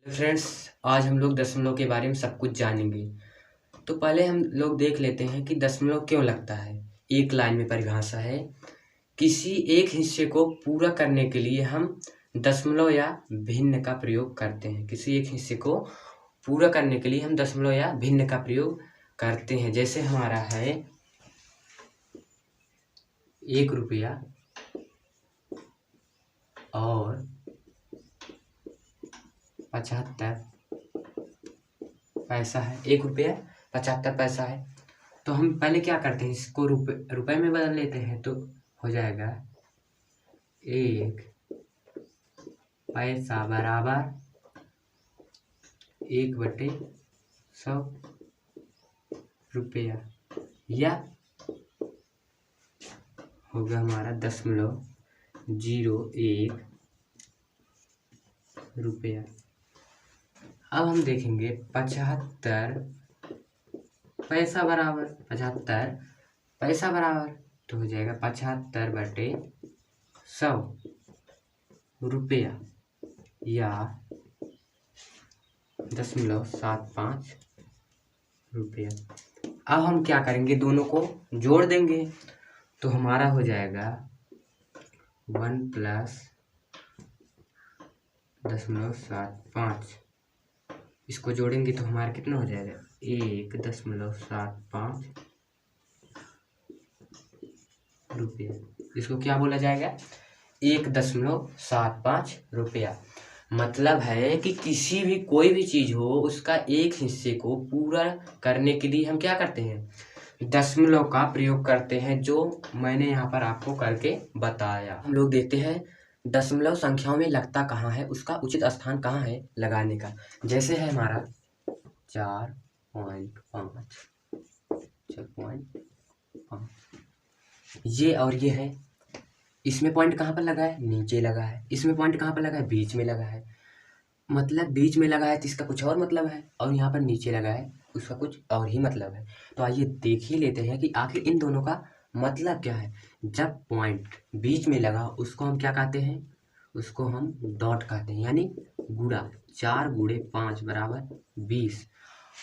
Friends, आज हम लोग दशमलव के बारे में सब कुछ जानेंगे। तो पहले हम लोग देख लेते हैं कि दशमलव क्यों लगता है। एक लाइन में परिभाषा है, किसी एक हिस्से को पूरा करने के लिए हम दशमलव या भिन्न का प्रयोग करते हैं। किसी एक हिस्से को पूरा करने के लिए हम दशमलव या भिन्न का प्रयोग करते हैं। जैसे हमारा है 1 रुपया और 75 पैसा है। 1 रुपया 75 पैसा है। तो हम पहले क्या करते हैं, इसको रुपए में बदल लेते हैं। तो हो जाएगा 1 पैसा बराबर 1/100 रुपया, या होगा हमारा 0.01 रुपया। अब हम देखेंगे 75 पैसा बराबर 75 पैसा बराबर, तो हो जाएगा 75/100 रुपया, या 0.75 रुपया। अब हम क्या करेंगे, दोनों को जोड़ देंगे। तो हमारा हो जाएगा 1 + 0.75। इसको जोड़ेंगे तो हमारा कितना हो जाएगा, 1.75 रुपया। इसको क्या बोला जाएगा, 1.75 रुपया। मतलब है कि किसी भी कोई भी चीज हो, उसका एक हिस्से को पूरा करने के लिए हम क्या करते हैं, दशमलव का प्रयोग करते हैं, जो मैंने यहाँ पर आपको करके बताया। हम लोग देखते हैं दशमलव संख्याओं में लगता कहाँ है, उसका उचित स्थान कहाँ है लगाने का। जैसे है हमारा 4.5 6.5, ये और ये है। इसमें पॉइंट कहाँ पर लगा है, नीचे लगा है। इसमें पॉइंट कहाँ पर लगा है, बीच में लगा है। मतलब बीच में लगा है तो इसका कुछ और मतलब है, और यहाँ पर नीचे लगा है उसका कुछ और ही मतलब है। तो आइए देख ही लेते हैं कि आखिर इन दोनों का मतलब क्या है। जब पॉइंट बीच में लगा उसको हम क्या कहते हैं, उसको हम डॉट कहते हैं, यानी गुणा। 4 × 5 = 20।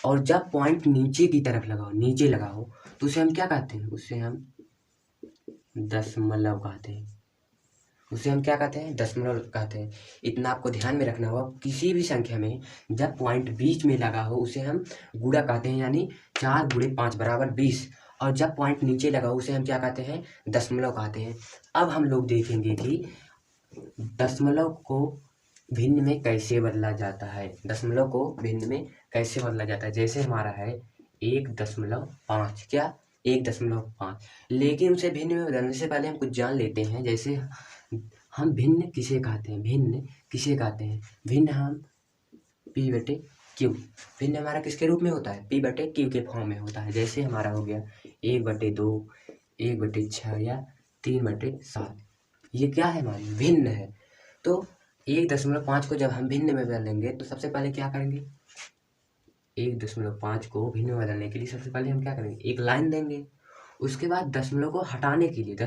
और जब पॉइंट नीचे की तरफ लगा हो, नीचे लगा हो, तो उसे हम क्या कहते हैं, उसे हम दशमलव कहते हैं। उसे हम क्या कहते हैं, दशमलव कहते हैं। इतना आपको ध्यान में रखना होगा, किसी भी संख्या में जब पॉइंट बीच में लगा हो उसे हम गुणा कहते हैं, यानी 4 × 5 = 20। और जब पॉइंट नीचे लगा हो उसे हम क्या कहते हैं, दशमलव कहते हैं। अब हम लोग देखेंगे कि दशमलव को भिन्न में कैसे बदला जाता है। दशमलव को भिन्न में कैसे बदला जाता है, जैसे हमारा है 1.5, क्या 1.5। लेकिन उसे भिन्न में बदलने से पहले हम कुछ जान लेते हैं। जैसे हम भिन्न किसे कहते हैं, भिन्न किसे कहते हैं, भिन्न हम P/Q। भिन्न हमारा किसके रूप में होता है, P/Q के फॉर्म में होता है। जैसे हमारा हो गया 1/2, 1/6 या 3/7। ये क्या है, हमारी भिन्न है। तो 1.5 को जब हम भिन्न में बदलेंगे तो सबसे पहले क्या करेंगे, 1.5 को भिन्न में बदलने के लिए सबसे पहले हम क्या करेंगे, एक लाइन देंगे। उसके बाद दशमलव को हटाने के लिए, इस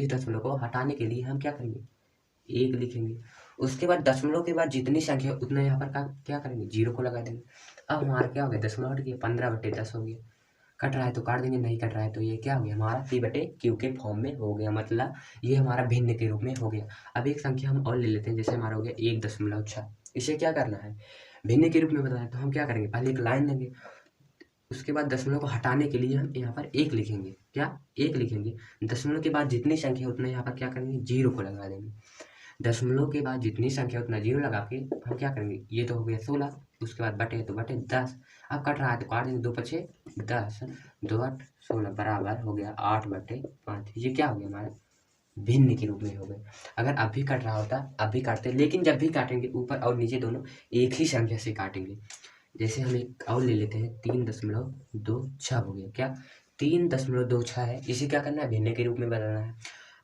दशमलव को हटाने के लिए हम क्या करेंगे, 1 लिखेंगे। उसके बाद दशमलव के बाद जितनी संख्या उतना यहाँ पर क्या करेंगे, 0 को लगा देंगे। अब हमारा क्या हो गया, दशमलव हट गया, 15/10 हो गया। कट रहा है तो काट देंगे, नहीं कट रहा है तो ये क्या हो गया, हमारा P/Q के फॉर्म में हो गया। मतलब ये हमारा भिन्न के रूप में हो गया। अब एक संख्या हम और ले लेते हैं, जैसे हमारा हो गया 1.6। इसे क्या करना है, भिन्न के रूप में बताना है। तो हम क्या करेंगे, पहले एक लाइन देंगे। उसके बाद दशमलव को हटाने के लिए हम यहाँ पर 1 लिखेंगे, क्या 1 लिखेंगे। दशमलव के बाद जितनी संख्या उतना यहाँ पर क्या करेंगे, 0 को लगा देंगे। दशमलव के बाद जितनी संख्या उतना 0 लगा के हम क्या करेंगे, ये तो हो गया 16। उसके बाद बटे तो बटे 10। अब कट रहा है तो काट देंगे, 2×5 = 10, 2×8 = 16 बराबर हो गया 8/5। ये क्या हो गया, हमारा भिन्न के रूप में हो गए। अगर अब भी कट रहा होता अब भी काटते, लेकिन जब भी काटेंगे ऊपर और नीचे दोनों एक ही संख्या से काटेंगे। जैसे हम एक और ले लेते हैं, 3.26 हो गया, क्या 3.26 है। इसे क्या करना है, भिन्न के रूप में बदलना है।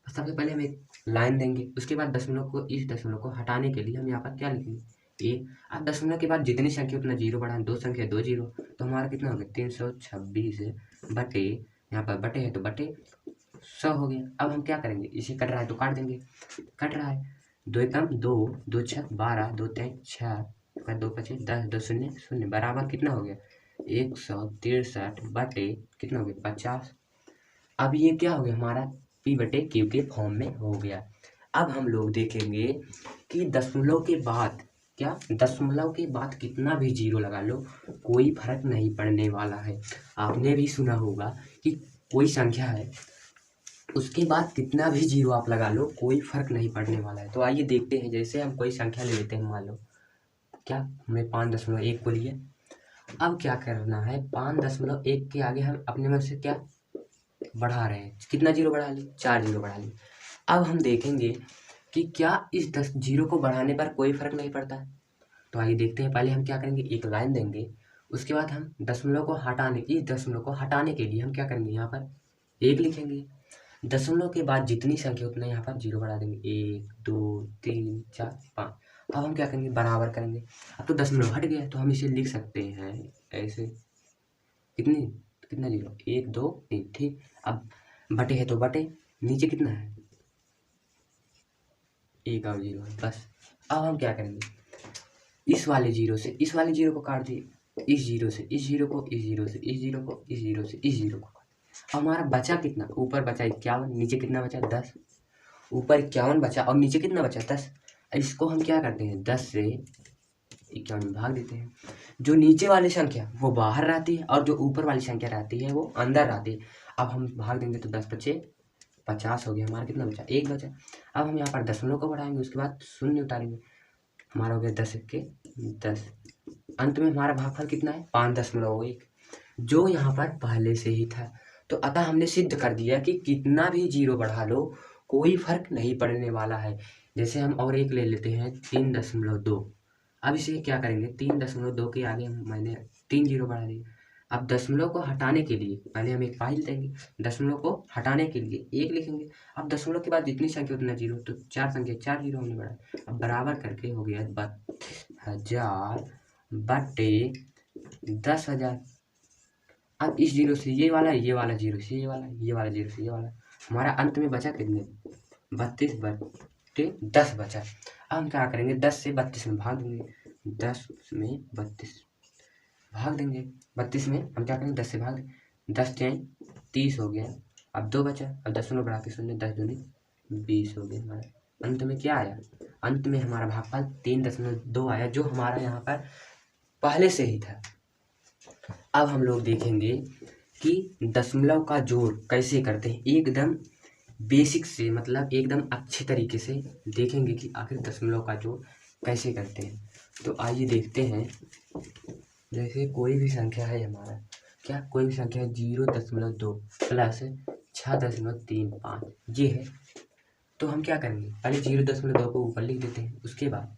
सबसे पहले हम एक लाइन देंगे। उसके बाद दशमलव को, इस दशमलव को हटाने के लिए हम यहाँ पर क्या लिखेंगे, 1। अब दशमलव के बाद जितनी संख्या उतना 0 बढ़ाएं, 2 संख्या 2 0, तो हमारा कितना हो गया, 326 बटे, यहाँ पर बटे है तो बटे 100 हो गया। अब हम क्या करेंगे, इसे कट रहा है तो काट देंगे, कट रहा है, 2 × 2 = 2, 2 × 6 = 12, 2 × 3 = 6, दो पचे 10, दो शून्य शून्य बराबर कितना हो गया 163 बटे कितना हो गया 50। अब ये क्या हो गया हमारा P बटे Q के फॉर्म में हो गया। अब हम लोग देखेंगे कि दशमलव के बाद क्या दशमलव के बाद कितना भी जीरो लगा लो कोई फर्क नहीं पड़ने वाला है। आपने भी सुना होगा कि कोई संख्या है उसके बाद कितना भी जीरो आप लगा लो कोई फर्क नहीं पड़ने वाला है। तो आइए देखते हैं, जैसे हम कोई संख्या ले लेते हैं, मान लो क्या हमने 5.1 को लिया। अब क्या करना है 5.1 के आगे हम अपने मन से क्या बढ़ा रहे हैं, कितना जीरो बढ़ा लिए 4 जीरो बढ़ा लिए। अब हम देखेंगे कि क्या इस 10 जीरो को बढ़ाने पर कोई फर्क नहीं पड़ता है। तो आइए देखते हैं। पहले हम क्या करेंगे एक लाइन देंगे, उसके बाद हम दशमलव को हटाने इस दशमलव को हटाने के लिए हम क्या करेंगे यहाँ पर 1 लिखेंगे। दशमलव के बाद जितनी संख्या उतना यहाँ पर जीरो बढ़ा देंगे 1 2 3 4 5। अब हम क्या करेंगे बराबर करेंगे। अब तो दशमलव हट गया तो हम इसे लिख सकते हैं ऐसे कितनी कितना जीरो 1 2 3 ठीक। अब बटे है तो बटे नीचे कितना है एक और जीरो है बस। अब हम क्या करेंगे इस वाले जीरो से इस वाले जीरो को काट दिए, इस जीरो से इस जीरो को इस जीरो से इस जीरो को इस जीरो से इस जीरो को। अब हमारा बचा कितना ऊपर बचा 51 नीचे कितना बचा 10। ऊपर 51 बचा और नीचे कितना बचा 10। इसको हम क्या करते हैं 10 से 51 में भाग देते हैं। जो नीचे वाली संख्या वो बाहर रहती है और जो ऊपर वाली संख्या रहती है वो अंदर रहती है। अब हम भाग देंगे तो 10 बचे 50 हो गया। हमारा कितना बचा 1 बचा। अब हम यहाँ पर दशमलव को बढ़ाएंगे, उसके बाद शून्य उतारेंगे, हमारा हो गया 10 के 10। अंत में हमारा भागफल कितना है 5.1 जो यहाँ पर पहले से ही था। तो अतः हमने सिद्ध कर दिया कि कितना भी जीरो बढ़ा लो कोई फर्क नहीं पड़ने वाला है। जैसे हम और एक ले लेते हैं 3.2। अब इसे क्या करेंगे 3.2 के आगे मैंने 3 जीरो बढ़ा दिए। अब दशमलव को हटाने के लिए पहले हम एक फाइल देंगे, दशमलव को हटाने के लिए 1 लिखेंगे। अब दशमलव के बाद जितनी संख्या उतना जीरो, तो 4 संख्या 4 जीरो हमने बढ़ाया। अब बराबर करके हो गया 32,000 बटे 10,000। अब इस जीरो से ये वाला जीरो से ये वाला जीरो से ये वाला, हमारा अंत में बचा कितने 32 बटे 10 बचा। अब हम क्या करेंगे 10 से 32 में भाग देंगे, 10 में 32 भाग देंगे। 32 में हम क्या करेंगे 10 से भाग देंगे, 10 10 30 हो गया। अब 2 बचा, अब दशमलव बढ़ा के शून्य 10 दूनी 20 हो गया। हमारा अंत में क्या आया, अंत में हमारा भागफल 3.2 आया जो हमारा यहाँ पर पहले से ही था। अब हम लोग देखेंगे कि दशमलव का जोड़ कैसे करते हैं, एकदम बेसिक से मतलब एकदम अच्छे तरीके से देखेंगे कि आखिर दशमलव का जोड़ कैसे करते हैं। तो आइए देखते हैं। जैसे कोई भी संख्या है हमारा क्या कोई भी संख्या 0.2 प्लस 6.35 ये है। तो हम क्या करेंगे पहले 0.2 को ऊपर लिख देते हैं, उसके बाद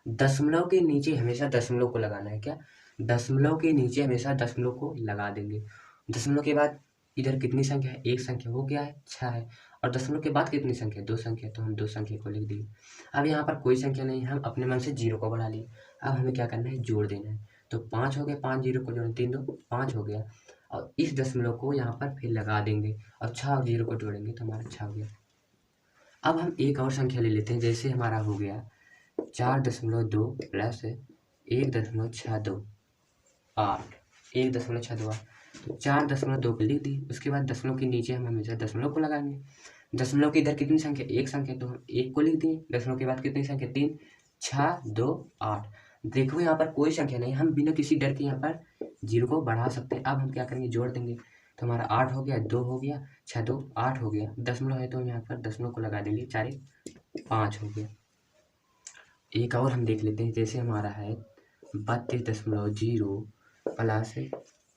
दशमलव के नीचे हमेशा दशमलव को लगाना है। क्या दशमलव के नीचे हमेशा दशमलव को लगा देंगे। दशमलव के बाद इधर कितनी संख्या है एक संख्या हो गया है 6 है, और दशमलव के बाद कितनी संख्या 2 संख्या, तो हम 2 संख्या को लिख दिए। अब यहाँ पर कोई संख्या नहीं, हम अपने मन से जीरो को बढ़ा लिए। अब हमें क्या करना है जोड़ देना है। तो 5 हो गया, 5 जीरो को जोड़ें 3 2 5 हो गया। और इस दशमलव को यहाँ पर फिर लगा देंगे और 6 और जीरो को जोड़ेंगे तो हमारा 6 हो गया। अब हम एक और संख्या ले लेते हैं, जैसे हमारा हो गया 4.2 प्लस 1.628 1.628। तो 4.2 को लिख दी, उसके बाद दशमलव के नीचे हम हमेशा दशमलव को लगाएंगे। दशमलव की इधर कितनी संख्या एक संख्या, तो हम 1 को लिख दिए। दशमलव के बाद कितनी संख्या 3 6 2 8। देखो यहाँ पर कोई संख्या नहीं, हम बिना किसी डर के यहाँ पर जीरो को बढ़ा सकते हैं। अब हम क्या करेंगे जोड़ देंगे, तो हमारा 8 हो गया, 2 हो गया, 6 2 8 हो गया। दशमलव है तो हम यहाँ पर दशमलव को लगा देंगे, 4 5 हो गया। एक और हम देख लेते हैं, जैसे हमारा है 32.0 प्लस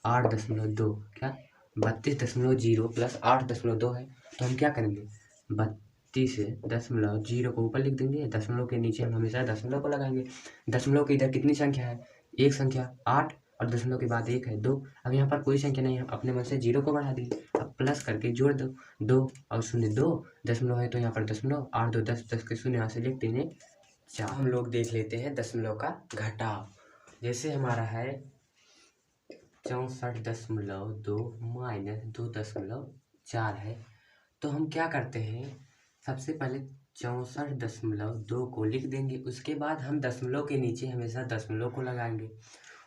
8.2 क्या 32.0 प्लस 8.2 है। तो हम क्या करेंगे 32.0 को ऊपर लिख देंगे, दशमलव के नीचे हम हमेशा दशमलव को लगाएंगे। दशमलव के इधर कितनी संख्या है एक संख्या 8, और दशमलव के बाद 1 है 2। अब यहाँ पर कोई संख्या नहीं, हम अपने मन से जीरो को बढ़ा दिए। अब प्लस करके जोड़ दो, 2 और शून्य 2, दशमलव है तो यहाँ पर दशमलव 8 2 10 10 के शून्य यहाँ से लिख देंगे 4। हम लोग देख लेते हैं दशमलव का घटाव। जैसे हमारा है 64.2 माइनस 2.4 है। तो हम क्या करते हैं सबसे पहले 64.2 को लिख देंगे। उसके बाद हम दशमलव के नीचे हमेशा दशमलव को लगाएंगे।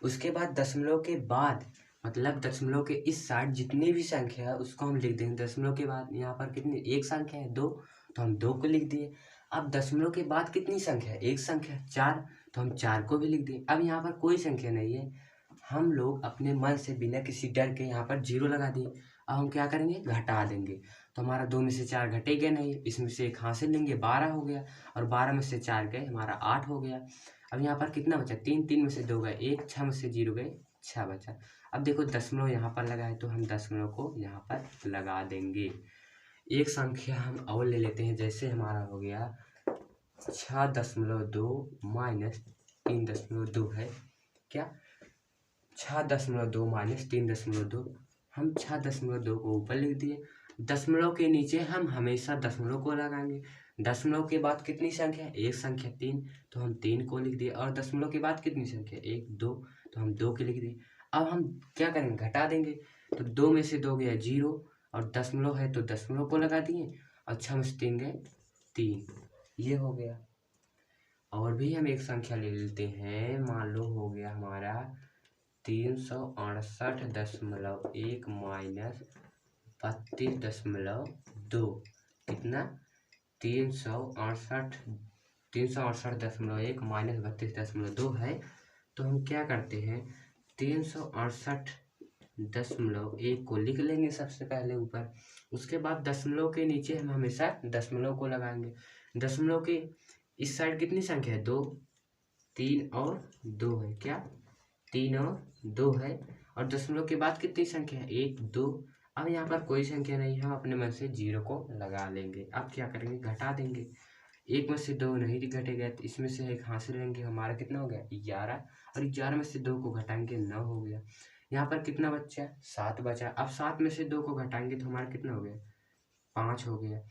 उसके बाद दशमलव के बाद मतलब दशमलव के इस साइड जितनी भी संख्या है उसको हम लिख देंगे। दशमलव के बाद यहाँ पर कितनी एक संख्या है 2, तो हम 2 को लिख दिए। अब दशमलव के बाद कितनी संख्या है एक संख्या 4, तो हम 4 को भी लिख दिए। अब यहाँ पर कोई संख्या नहीं है, हम लोग अपने मन से बिना किसी डर के यहाँ पर 0 लगा दिए। अब हम क्या करेंगे घटा देंगे, तो हमारा 2 में से 4 घटेगा नहीं, इसमें से 1 हासिल लेंगे 12 हो गया, और 12 में से 4 गए हमारा 8 हो गया। अब यहाँ पर कितना बचा 3, 3 में से 2 गए 1, 6 में से 0 गए 6 बचा। अब देखो दशमलव यहाँ पर लगा है तो हम दशमलव को यहाँ पर लगा देंगे। एक संख्या हम और ले लेते हैं, जैसे हमारा हो गया 6.2 माइनस 3.2 है क्या 6.2 माइनस 3.2, हम 6.2 को ऊपर लिख दिए। दशमलव के नीचे हम हमेशा दशमलव को लगाएंगे। दशमलव के बाद कितनी संख्या है एक संख्या 3, तो हम 3 को लिख दिए। और दशमलव के बाद कितनी संख्या 1, 2, तो हम 2 के लिख दिए। अब हम क्या करेंगे घटा देंगे, तो 2 में से 2 गया 0, और दशमलव है तो दशमलव को लगा दिए, और 6 में से 3 गए 3, ये हो गया। और भी हम एक संख्या ले लेते हैं, मान लो हो गया हमारा 368.1 माइनस 32.2, कितना 368.1 माइनस 32.2 है। तो हम क्या करते हैं 368.1 को लिख लेंगे सबसे पहले ऊपर। उसके बाद दशमलव के नीचे हम हमेशा दशमलव को लगाएंगे। दशमलव के इस साइड कितनी संख्या है 2, 3 और 2 है क्या 3 और 2 है, और दशमलव के बाद कितनी संख्या है 1, 2। अब यहाँ पर कोई संख्या नहीं है, हम अपने मन से 0 को लगा लेंगे। अब क्या करेंगे घटा देंगे, 1 में से 2 नहीं घटेगा तो इसमें से 1 हासिल लेंगे, हमारा कितना हो गया 11, और 11 में से 2 को घटाएंगे 9 हो गया। यहाँ पर कितना बचा 7 बचा। अब 7 में से 2 को घटाएंगे तो हमारा कितना हो गया 5 हो गया।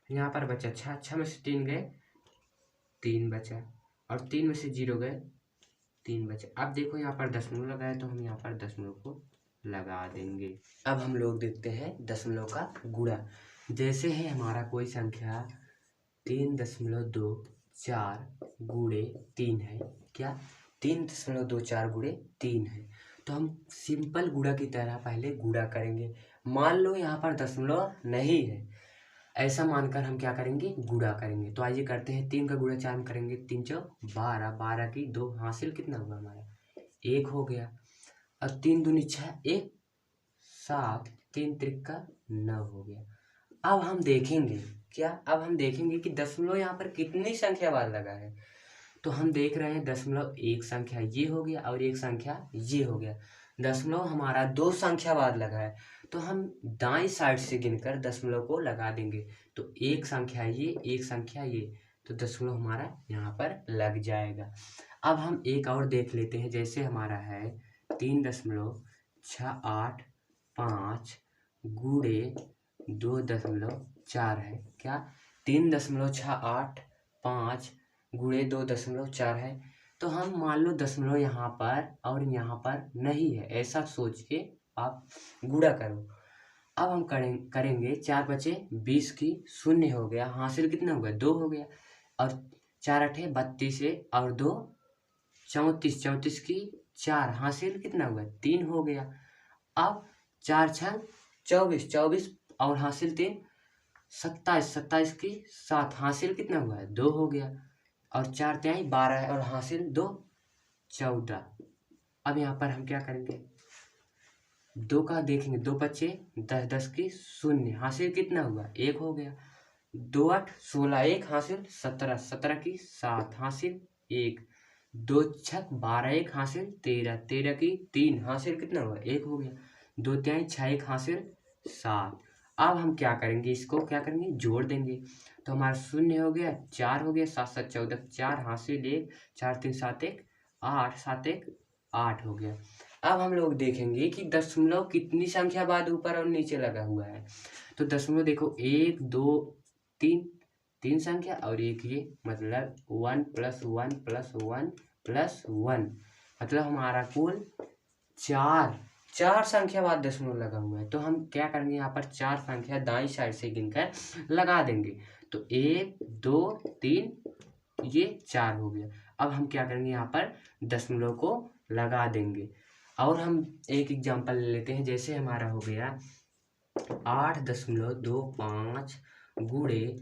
यहाँ पर बचा 6, 6 में से 3 गए 3 बचा, और 3 में से 0 गए 3 बचा। अब देखो यहाँ पर दशमलव लगाए तो हम यहाँ पर दशमलव को लगा देंगे। अब हम लोग देखते हैं दशमलव का गुणा। जैसे है हमारा कोई संख्या 3.24 गुणे 3 है क्या 3.24 गुणे 3 है, तो हम सिंपल गुणा की तरह पहले गुणा करेंगे। मान लो यहाँ पर दशमलव नहीं है, ऐसा मानकर हम क्या करेंगे गुणा करेंगे। तो आइए करते हैं 3 का गुणा 4 में करेंगे 3 चौ 12, 12 की 2 हासिल कितना हुआ हमारा 1 हो गया, और 3 दूनी 6 1 7, 3 त्रिका 9 हो गया। अब हम देखेंगे क्या, अब हम देखेंगे कि दशमलव यहाँ पर कितनी संख्या बाद लगा है। तो हम देख रहे हैं दशमलव एक संख्या ये हो गया और एक संख्या ये हो गया। दशमलव हमारा 2 संख्या बाद लगा है, तो हम दाएं साइड से गिनकर दशमलव को लगा देंगे। तो एक संख्या ये एक संख्या ये, तो दशमलव हमारा यहाँ पर लग जाएगा। अब हम एक और देख लेते हैं, जैसे हमारा है 3.685 गुणे 2.4 है क्या 3.685 गुणे 2.4 है। तो हम मान लो दशमलव यहाँ पर और यहाँ पर नहीं है, ऐसा सोच के आप गुणा करो। अब हम करेंगे 4 बचे 20 की 0 हो गया, हासिल कितना हो गया 2 हो गया, और 4 8 32 है और 2 34, 34 की 4 हासिल कितना हुआ 3 हो गया। अब 4 6 24, 24 और हासिल 3 27, 27 की 7 हासिल कितना हुआ 2 हो गया, और 4 तिहाई 12 है और हासिल 2 14। अब यहाँ पर हम क्या करेंगे 2 का देखेंगे 2 बच्चे 10, 10 की 0 हासिल कितना हुआ 1 हो गया, 2 8 16 1 हासिल 17, 17 की 7 हासिल 1, 2 6 12 1 हासिल 13, 13 की 3 हासिल कितना हुआ 1 हो गया, 2 तिहाई 6 1 हासिल 7। अब हम क्या करेंगे इसको क्या करेंगे जोड़ देंगे, तो हमारा 0 हो गया 4 हो गया 7 7 14 4 हासिल 1, 4 3 7 1 8 7 1 8 हो गया। अब हम लोग देखेंगे कि दशमलव कितनी संख्या बाद ऊपर और नीचे लगा हुआ है। तो दशमलव देखो 1 2 3 3 संख्या और एक ये, मतलब 1 + 1 + 1 + 1, मतलब हमारा कुल 4 संख्या बाद दशमलव लगा हुआ है। तो हम क्या करेंगे यहाँ पर 4 संख्या दाईं साइड से गिनकर लगा देंगे। तो 1 2 3 ये 4 हो गया। अब हम क्या करेंगे, यहाँ पर दशमलव को लगा देंगे। और हम एक एग्जांपल ले लेते हैं, जैसे हमारा हो गया 8.25 गुणे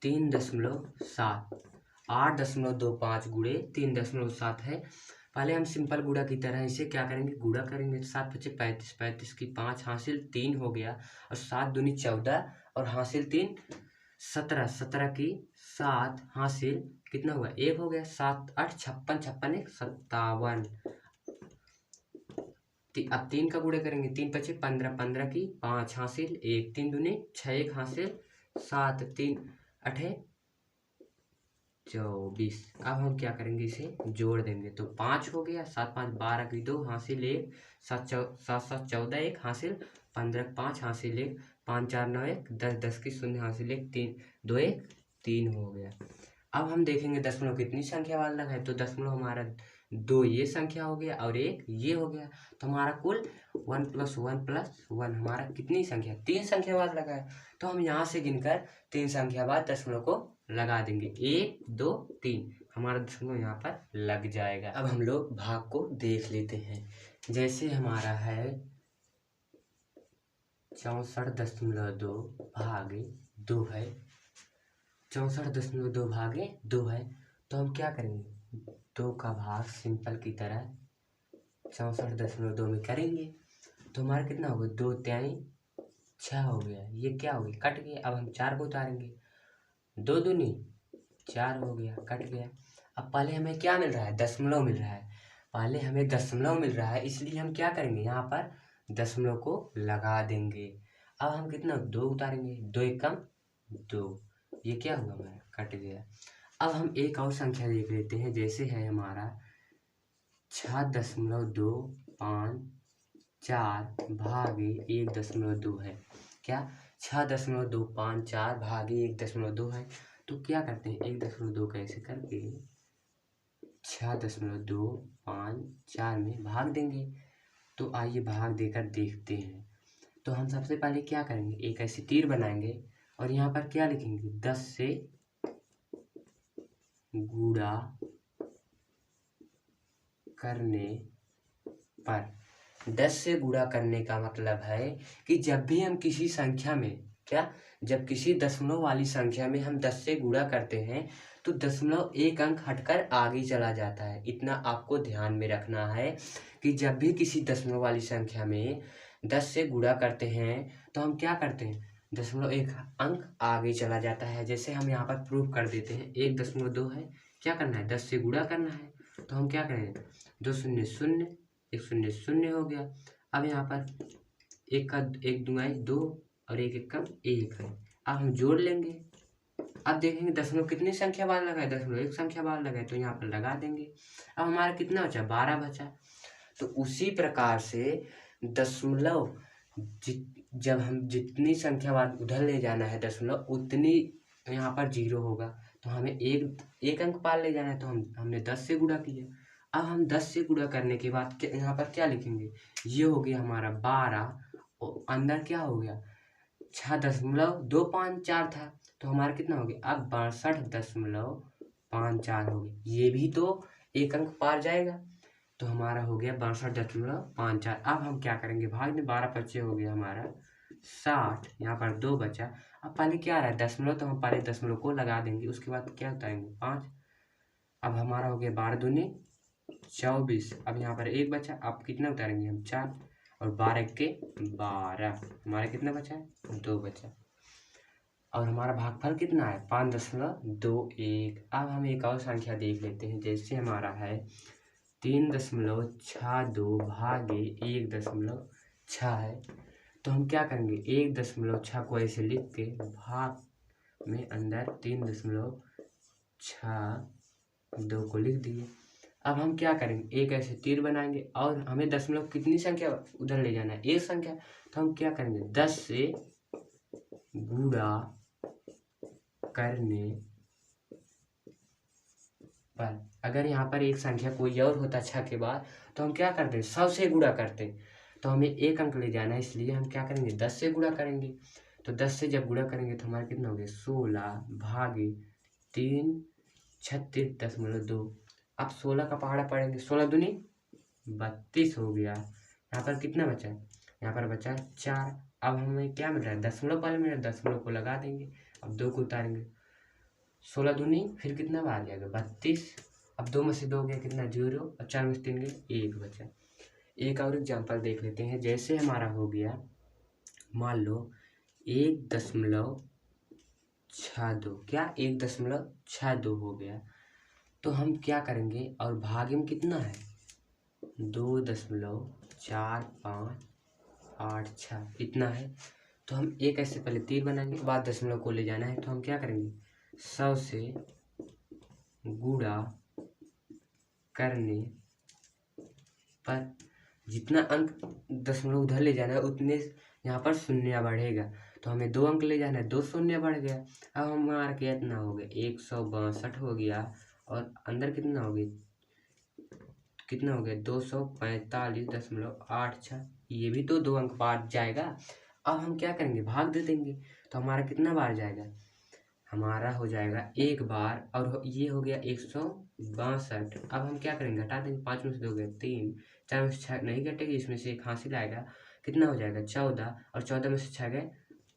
3.7। 8.25 गुणे 3.7 है। पहले हम सिंपल गुणा की तरह इसे क्या करेंगे, गुणा करेंगे। 7 बचे 35, 35 की 5 हासिल 3 हो गया, और 7 दूनी 14 और हासिल 3 17, 17 की 7 हासिल कितना हुआ 1 हो गया। 7 8 56, 56 1 57। अब 3 का गुणा करेंगे, 3 बचे 15, 15 की 5 हासिल 1, 3 दूनी 6 1 हासिल 7, 3 8 24। अब हम क्या करेंगे, इसे जोड़ देंगे तो 5 हो गया। 7 5 12 की 2 हासिल 1, 7 7 14 1 हासिल 15 5 हासिल 1, 5 4 9 1 10 10 की 0 हासिल 1 3 2 1 3 हो गया। अब हम देखेंगे दशमलव कितनी संख्या वाला है, तो दशमलव हमारा 2 ये संख्या हो गया और 1 ये हो गया। तो हमारा कुल 1 + 1 + 1 हमारा कितनी संख्या, 3 संख्या बाद लगा है। तो हम यहाँ से गिनकर 3 संख्या बाद दशमलव को लगा देंगे। 1 2 3 हमारा दशमलव यहाँ पर लग जाएगा। अब हम लोग भाग को देख लेते हैं। जैसे हमारा है 64.2 भागे 2 है। 64.2 भागे 2 है, तो हम क्या करेंगे, 2 का भाग सिंपल की तरह 64.2 में करेंगे। तो हमारा कितना होगा, 2 3 6 हो गया। ये क्या हो गया, कट गया। अब हम 4 को उतारेंगे, 2 दूनी 4 हो गया, कट गया। अब पहले हमें क्या मिल रहा है, दशमलव मिल रहा है। पहले हमें दशमलव मिल रहा है, इसलिए हम क्या करेंगे, यहाँ पर दशमलव को लगा देंगे। अब हम कितना 2 उतारेंगे, 2 1 कम 2, ये क्या हुआ हमारा, कट गया। अब हम एक और संख्या देख लेते हैं, जैसे है हमारा 6.254 भागे 1.2 है। क्या 6.254 भागे 1.2 है। तो क्या करते हैं, 1.2 कैसे करके 6.254 में भाग देंगे। तो आइए भाग देकर देखते हैं। तो हम सबसे पहले क्या करेंगे, एक ऐसी तीर बनाएंगे और यहाँ पर क्या लिखेंगे, 10 से गुणा करने पर। 10 से गुणा करने का मतलब है कि जब भी हम किसी संख्या में जब किसी दशमलव वाली संख्या में हम 10 से गुणा करते हैं तो दशमलव एक अंक हटकर आगे चला जाता है। इतना आपको ध्यान में रखना है कि जब भी किसी दशमलव वाली संख्या में 10 से गुणा करते हैं तो हम क्या करते हैं, दशमलव एक अंक आगे चला जाता है। जैसे हम यहाँ पर प्रूफ कर देते हैं, 1.2 है, क्या करना है 10 से गुणा करना है। तो हम क्या करेंगे, 2 0 0 1 0 0 हो गया। अब यहाँ पर 1 दूना 2 और 1 1 कम 1 है। अब हम जोड़ लेंगे। अब देखेंगे दशमलव कितनी संख्या बार लगाए, दशमलव एक संख्या बार लगाए, तो यहाँ पर लगा देंगे। अब हमारा कितना बचा, 12 बचा। तो उसी प्रकार से दशमलव जब हम जितनी संख्या बार उधर ले जाना है दशमलव, उतनी यहाँ पर 0 होगा। तो हमें एक अंक पार ले जाना है, तो हमने 10 से गुणा किया। अब हम 10 से गुणा करने के बाद यहाँ पर क्या लिखेंगे, ये हो गया हमारा 12 और अंदर क्या हो गया 6.254 था। तो हमारा कितना हो गया, अब 62.54 हो गया। ये भी तो एक अंक पार जाएगा, तो हमारा हो गया 62.54। अब हम क्या करेंगे, भाग में 12 बचे हो गया हमारा 60, यहाँ पर 2 बचा। अब पहले क्या आ रहा है दशमलव, तो हम पहले दशमलव को लगा देंगे, उसके बाद क्या उतारेंगे 5। अब हमारा हो गया 12 दूनी 24। अब यहाँ पर 1 बचा, अब कितना उतारेंगे हम 4 और 12 के 12, हमारा कितना बचा है 2 बचा। और हमारा भागफल कितना है 5.21। अब हम एक और संख्या देख लेते हैं, जैसे हमारा है 3.62 भागे 1.6 है। तो हम क्या करेंगे, 1.6 को ऐसे लिख के भाग में अंदर 3.62 को लिख दिए। अब हम क्या करेंगे, एक ऐसे तीर बनाएंगे और हमें दशमलव कितनी संख्या उधर ले जाना है, एक संख्या। तो हम क्या करेंगे, 10 से गुणा करने पर। अगर यहाँ पर एक संख्या कोई और होता 6 के बाद, तो हम क्या करते, 100 से गुणा करते। तो हमें एक अंक ले जाना है, इसलिए हम क्या करेंगे 10 से गुणा करेंगे। तो 10 से जब गुणा करेंगे तो हमारा कितना हो गया 16 भागे 3 36.2। अब 16 का पहाड़ा पढ़ेंगे, 16 दूनी 32 हो गया। यहाँ पर कितना बचा, यहाँ पर बचा 4। अब हमें क्या मिल रहा है, दशमलव पहले मिल रहा है, दशमलव को लगा देंगे। अब 2 को उतारेंगे, 16 दूनी फिर कितना बार जाएगा 32। अब 2 में से 2 गया कितना 0, और 4 में से 3 गए 1 बचा। एक और एग्जाम्पल देख लेते हैं। जैसे हमारा हो गया मान लो 1.62, क्या 1.62 हो गया। तो हम क्या करेंगे, और भागे में कितना है 2.4586 इतना है। तो हम एक ऐसे पहले तीर बनाएंगे, बाद दशमलव को ले जाना है। तो हम क्या करेंगे 100 से गुणा करने पर जितना अंक दशमलव उधर ले जाना है उतने यहाँ पर शून्य बढ़ेगा। तो हमें 2 अंक ले जाना है, 2 शून्य बढ़ गया। अब हमारा कितना हो गया 162 हो गया, और अंदर कितना हो गया 245.86। ये भी तो 2 अंक बाहर जाएगा। अब हम क्या करेंगे भाग दे देंगे, तो हमारा कितना बार जाएगा, हमारा हो जाएगा 1 बार, और ये हो गया 162। अब हम क्या करेंगे घटा देंगे, 5 में से 2 गए 3, 4 में से 6 नहीं घटेगी, इसमें से एक हासिल आएगा, कितना हो जाएगा 14, और 14 में से 6 गए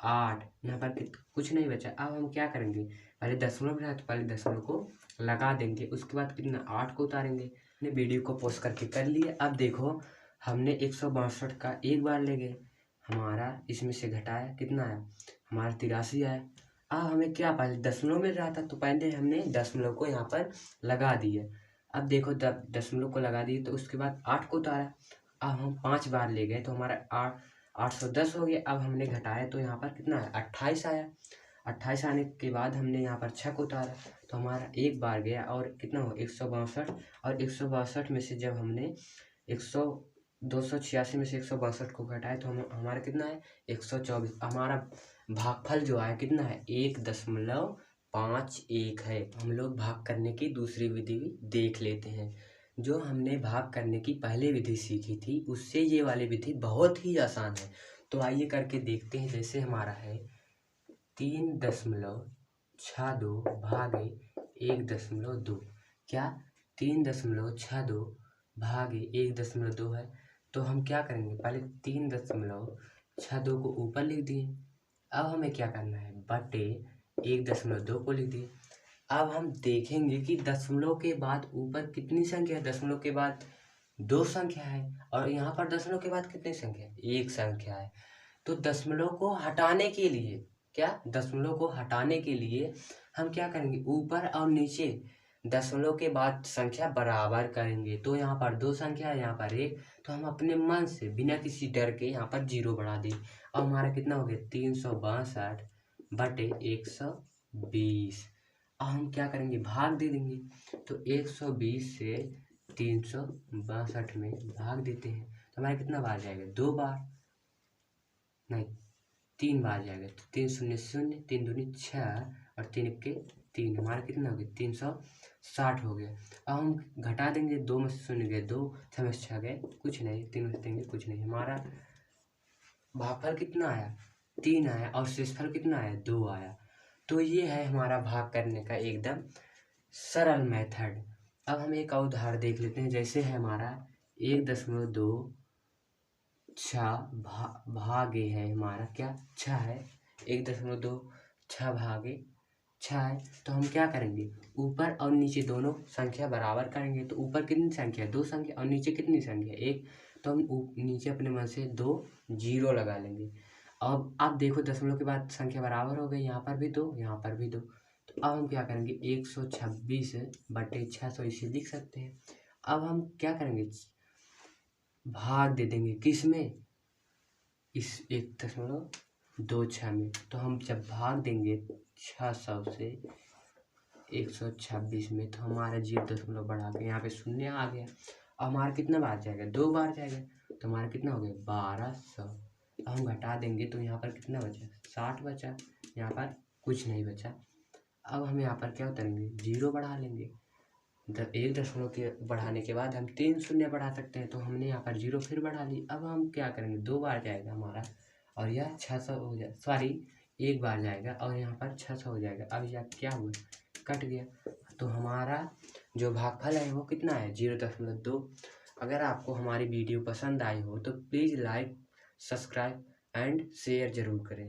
8। यहाँ पर कुछ नहीं बचा। अब हम क्या करेंगे, पहले दशमलव बनाया तो पहले दशमलव को लगा देंगे, उसके बाद कितना 8 को उतारेंगे। हमने वीडियो को पॉज करके कर लिए। अब देखो हमने 162 का एक बार ले गए, हमारा इसमें से घटाया कितना आया, हमारा 83 आया। अब हमें क्या पहले दशमलव मिल रहा था, तो पहले हमने दशमलव को यहाँ पर लगा दिया। अब देखो जब दशमलव को लगा दिए तो उसके बाद 8 को उतारा। अब हम 5 बार ले गए तो हमारा 810 हो गया। अब हमने घटाया तो यहाँ पर कितना है 28 आया। 28 आने के बाद हमने यहाँ पर 6 को उतारा, तो हमारा एक बार गया, और कितना हो 162। और 162 में से जब हमने 286 में से 162 को घटाया तो हमारा कितना है 124। हमारा भागफल जो आया कितना है 1.51 है। हम लोग भाग करने की दूसरी विधि भी देख लेते हैं। जो हमने भाग करने की पहले विधि सीखी थी उससे ये वाली विधि बहुत ही आसान है। तो आइए करके देखते हैं। जैसे हमारा है 3.62 भागे 1.2, क्या 3.62 भागे 1.2 है। तो हम क्या करेंगे पहले 3.62 को ऊपर लिख दिए। अब हमें क्या करना है बटे 1.2 को लिख दिए। अब हम देखेंगे कि दशमलव के बाद ऊपर कितनी संख्या है, दशमलव के बाद 2 संख्या है, और यहाँ पर दशमलव के बाद कितनी संख्या है 1 संख्या है। तो दशमलव को हटाने के लिए, क्या दशमलव को हटाने के लिए हम क्या करेंगे ऊपर और नीचे दशमलव के बाद संख्या बराबर करेंगे। तो यहाँ पर 2 संख्या है, यहाँ पर 1, तो हम अपने मन से बिना किसी डर के यहाँ पर 0 बढ़ा दें। अब हमारा कितना हो गया 362 बटे 120। अब हम क्या करेंगे भाग दे देंगे। तो 120 से 362 में भाग देते हैं तो हमारा कितना बार जाएगा 2 बार, नहीं 3 बार जाएगा। तो 3 शून्य 0, 3 दूनी 6, और 3 के 3, हमारा कितना हो गया 360 हो गया। अब हम घटा देंगे, 2 में से 0 गए 2, 6 में से 6 गए कुछ नहीं, 3 में से 3 गए कुछ नहीं। हमारा भागफल कितना आया 3 आया, और शेषफल कितना आया 2 आया। तो ये है हमारा भाग करने का एकदम सरल मेथड। अब हम एक और उदाहरण देख लेते हैं। जैसे है हमारा 1.26 भागे है हमारा क्या 6 है, 1.26 भागे 6 है। तो हम क्या करेंगे ऊपर और नीचे दोनों संख्या बराबर करेंगे। तो ऊपर कितनी संख्या 2 संख्या, और नीचे कितनी संख्या 1, तो हम नीचे अपने मन से 2 0 लगा लेंगे। अब देखो दशमलव के बाद संख्या बराबर हो गई, यहाँ पर भी 2 यहाँ पर भी 2। तो अब हम क्या करेंगे 126 बटे 600 इसे लिख सकते हैं। अब हम क्या करेंगे भाग दे देंगे किस में, इस 1.26 में। तो हम जब भाग देंगे 600 से 126 में तो हमारा 0 बढ़ा के यहाँ पे शून्य आ गया। अब हमारा कितना बार जाएगा 2 बार जाएगा। तो हमारा कितना हो गया 1200। अब हम घटा देंगे तो यहाँ पर कितना बचा 60 बचा, यहाँ पर कुछ नहीं बचा। अब हम यहाँ पर क्या उतारेंगे 0 बढ़ा लेंगे। 1 के बढ़ाने के बाद हम 3 शून्य बढ़ा सकते हैं, तो हमने यहाँ पर 0 फिर बढ़ा ली। अब हम क्या करेंगे 2 बार जाएगा हमारा, और यह 600 हो जाए, सॉरी एक बार जाएगा और यहाँ पर 600 हो जाएगा। अब यह क्या हुआ, कट गया। तो हमारा जो भागफल है वो कितना है, 0.2। अगर आपको हमारी वीडियो पसंद आई हो तो please like, subscribe and share ज़रूर करें।